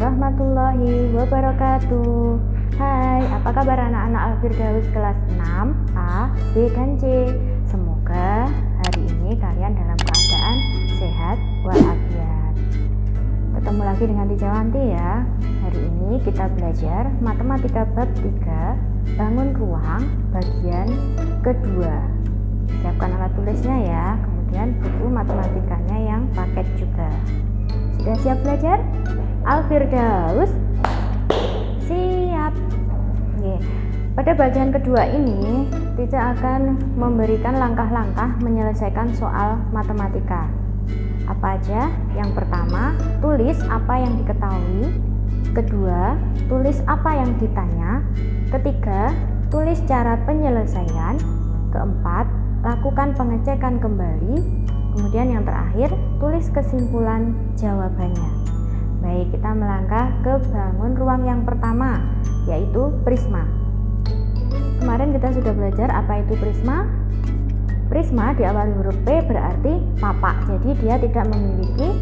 warahmatullahi wabarakatuh. Hai, apa kabar anak-anak Al-Firdaus kelas 6 A, B, dan C? Semoga hari ini kalian dalam keadaan sehat walafiat. Ketemu lagi dengan Tica Wanti ya. Hari ini kita belajar matematika bab 3, bangun ruang bagian kedua. Siapkan alat tulisnya ya, kemudian buku matematikanya yang paket juga. Sudah siap belajar? Al-Firdaus siap. Oke. Pada bagian kedua ini Tica akan memberikan langkah-langkah menyelesaikan soal matematika. Apa aja? Yang pertama, tulis apa yang diketahui. Kedua, tulis apa yang ditanya. Ketiga, tulis cara penyelesaian. Keempat, lakukan pengecekan kembali. Kemudian yang terakhir, tulis kesimpulan jawabannya. Baik, kita melangkah ke bangun ruang yang pertama, yaitu prisma. Kemarin kita sudah belajar apa itu prisma. Prisma diawali huruf P berarti papak, jadi dia tidak memiliki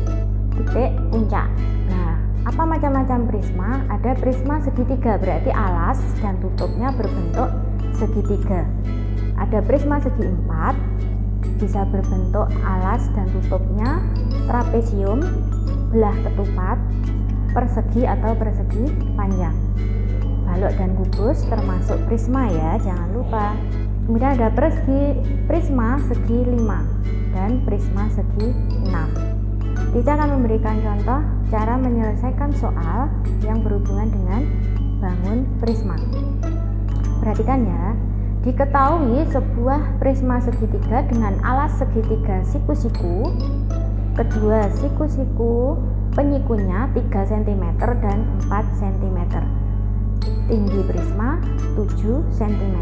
titik puncak. Nah, apa macam-macam prisma? Ada prisma segitiga, berarti alas dan tutupnya berbentuk segitiga. Ada prisma segi empat, bisa berbentuk alas dan tutupnya trapesium, belah ketupat, persegi atau persegi panjang. Balok dan kubus termasuk prisma ya, jangan lupa. Kemudian ada prisma segi 5 dan prisma segi 6. Tica akan memberikan contoh cara menyelesaikan soal yang berhubungan dengan bangun prisma. Perhatikan ya, diketahui sebuah prisma segitiga dengan alas segitiga siku-siku. Kedua siku-siku penyikunya 3 cm dan 4 cm. Tinggi prisma 7 cm.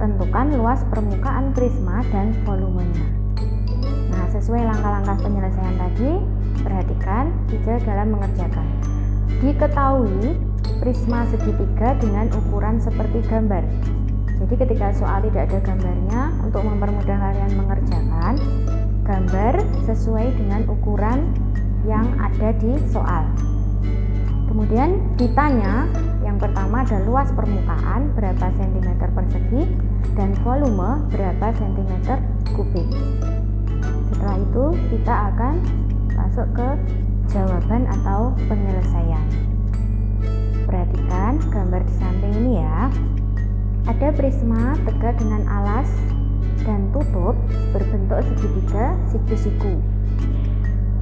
Tentukan luas permukaan prisma dan volumenya. Nah, sesuai langkah-langkah penyelesaian tadi, perhatikan Tica dalam mengerjakan. Diketahui prisma segitiga dengan ukuran seperti gambar. Jadi ketika soal tidak ada gambarnya, untuk mempermudah kalian mengerjakan, gambar sesuai dengan ukuran yang ada di soal. Kemudian ditanya, yang pertama ada luas permukaan berapa cm persegi dan volume berapa cm kubik. Setelah itu kita akan masuk ke jawaban atau penyelesaian. Perhatikan gambar di samping ini ya. Ada prisma tegak dengan alas dan tutup berbentuk segitiga siku-siku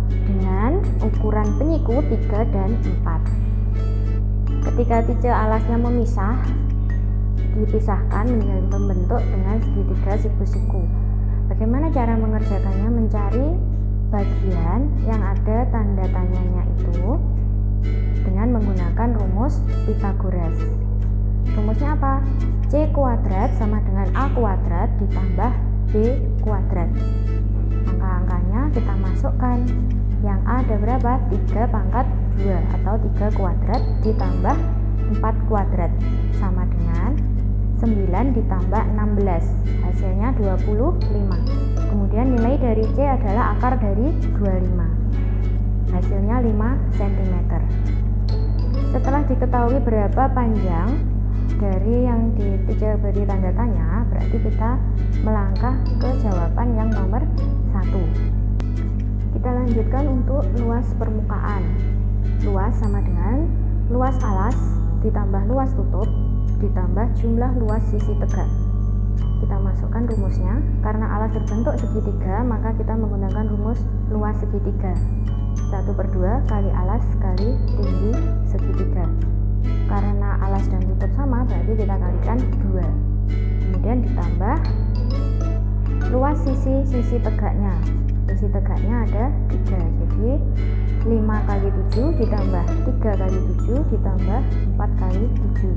dengan ukuran penyiku 3 dan 4. Ketika tiga alasnya memisah, dipisahkan menjadi membentuk dengan segitiga siku-siku. Bagaimana cara mengerjakannya? Mencari bagian yang ada tanda tanyanya itu dengan menggunakan rumus Pythagoras. Rumusnya apa? C kuadrat sama dengan A kuadrat ditambah B kuadrat. Angka-angkanya kita masukkan. Yang A ada berapa? 3 pangkat 2 atau 3 kuadrat ditambah 4 kuadrat sama dengan 9 ditambah 16, hasilnya 25. Kemudian nilai dari C adalah akar dari 25, hasilnya 5 cm. Setelah diketahui berapa panjang dari yang Tica beri tanda tanya, berarti kita melangkah ke jawaban yang nomor 1. Kita lanjutkan untuk luas permukaan. Luas sama dengan luas alas ditambah luas tutup ditambah jumlah luas sisi tegak. Kita masukkan rumusnya. Karena alas berbentuk segitiga, maka kita menggunakan rumus luas segitiga. 1/2 kali alas kali tinggi segitiga. Karena alas dan tutup sama, berarti kita kalikan 2. Kemudian ditambah luas sisi tegaknya. Sisi tegaknya ada 3, jadi 5 kali 7 ditambah 3 kali 7 ditambah 4 kali 7.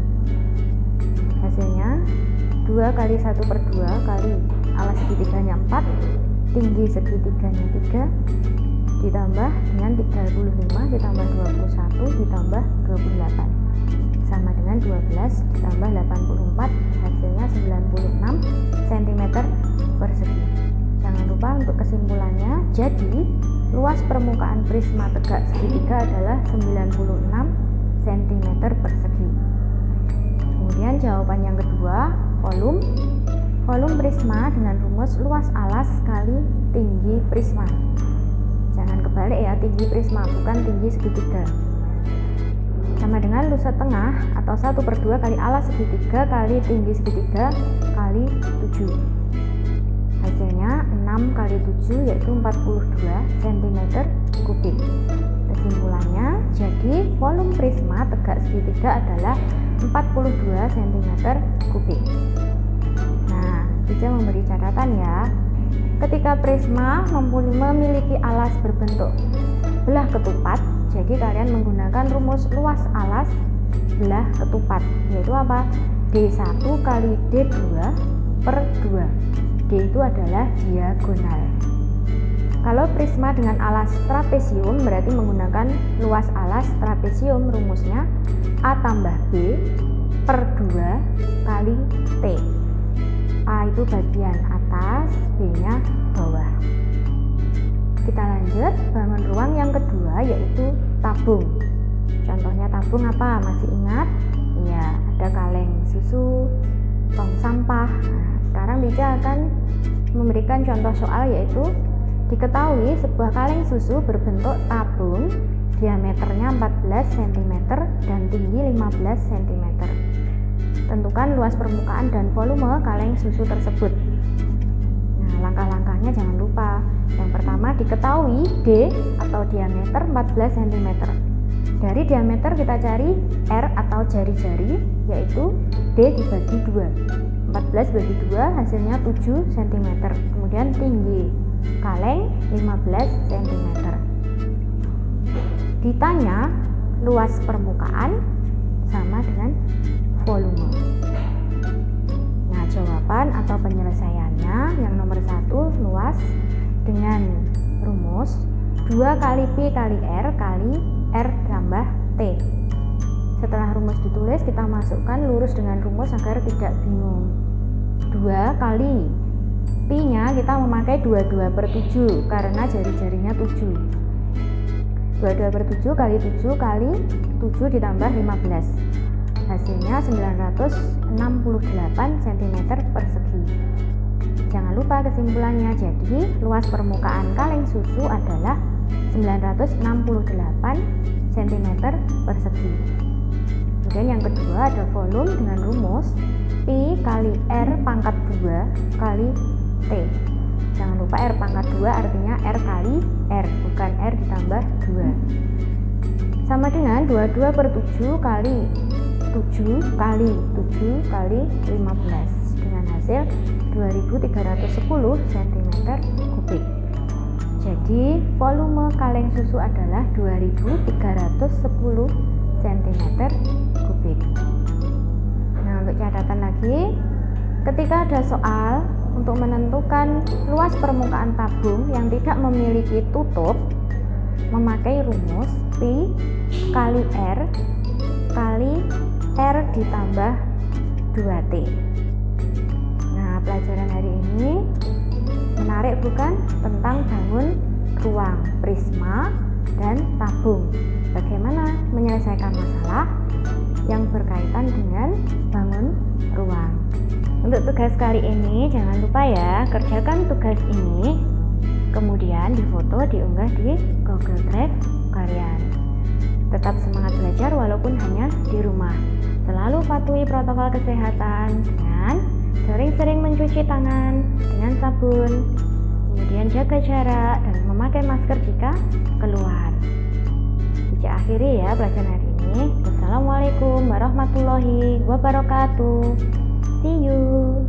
Hasilnya 2 kali 1/2 kali alas segitiganya 4, tinggi segitiganya 3, ditambah dengan 35 ditambah 21 ditambah 28 sama dengan 12 ditambah 84, hasilnya 96 cm persegi. Jangan lupa lupa untuk kesimpulannya. Jadi luas permukaan prisma tegak segitiga adalah 96 cm persegi. Kemudian jawaban yang kedua, volume prisma dengan rumus luas alas kali tinggi prisma. Jangan kebalik ya, tinggi prisma bukan tinggi segitiga. Sama dengan luas tengah atau 1/2 kali alas segitiga kali tinggi segitiga kali 7. Hasilnya 6 kali 7 yaitu 42 cm kubik. Kesimpulannya, jadi volume prisma tegak segitiga adalah 42 cm kubik. Nah, Cica memberi catatan ya. Ketika prisma memiliki alas berbentuk belah ketupat, jadi kalian menggunakan rumus luas alas belah ketupat, yaitu apa? D1 kali D2 per 2. D itu adalah diagonal. Kalau prisma dengan alas trapesium berarti menggunakan luas alas trapesium, rumusnya A tambah B per 2 kali T. A itu bagian atas, B-nya bawah. Kita lanjut, bangun ruang yang kedua yaitu tabung. Contohnya tabung apa? Masih ingat? Iya, ada kaleng susu, tong sampah. Nah, sekarang Lica akan memberikan contoh soal yaitu diketahui sebuah kaleng susu berbentuk tabung, diameternya 14 cm dan tinggi 15 cm. Tentukan luas permukaan dan volume kaleng susu tersebut. Nah, langkah-langkahnya jangan lupa. Yang pertama, diketahui D atau diameter 14 cm. Dari diameter kita cari R atau jari-jari, yaitu D dibagi 2. 14 bagi 2 hasilnya 7 cm. Kemudian tinggi kaleng 15 cm. Ditanya luas permukaan sama dengan volume. Nah, jawaban atau penyelesaiannya yang nomor 1, luas dengan rumus 2 kali Pi kali R kali R tambah T. Setelah rumus ditulis, kita masukkan lurus dengan rumus agar tidak bingung. 2 kali Pi-nya kita memakai 22 per 7 karena jari-jarinya 7. 22 per 7 kali 7 kali 7 ditambah 15. Hasilnya 968 cm persegi. Jangan lupa kesimpulannya, jadi luas permukaan kaleng susu adalah 968 cm persegi. Kemudian yang kedua ada volume dengan rumus Pi kali R pangkat 2 kali T. Jangan lupa R pangkat 2 artinya R kali R, bukan R ditambah 2. Sama dengan 22 per 7 kali 7 kali 7 kali 15 dengan hasil 2310 cm kubik. Jadi volume kaleng susu adalah 2310 cm kubik. Nah, untuk catatan lagi, ketika ada soal untuk menentukan luas permukaan tabung yang tidak memiliki tutup, memakai rumus Pi kali R kali R ditambah 2T. Nah, pelajaran hari ini menarik bukan? Tentang bangun ruang, prisma, dan tabung. Bagaimana menyelesaikan masalah yang berkaitan dengan bangun ruang. Untuk tugas kali ini jangan lupa ya, kerjakan tugas ini, kemudian difoto, diunggah di Google Drive kalian. Tetap semangat belajar walaupun hanya di rumah. Selalu patuhi protokol kesehatan dengan sering-sering mencuci tangan dengan sabun, kemudian jaga jarak dan memakai masker jika keluar. Kita akhiri ya pelajaran hari ini. Wassalamualaikum warahmatullahi wabarakatuh. See you.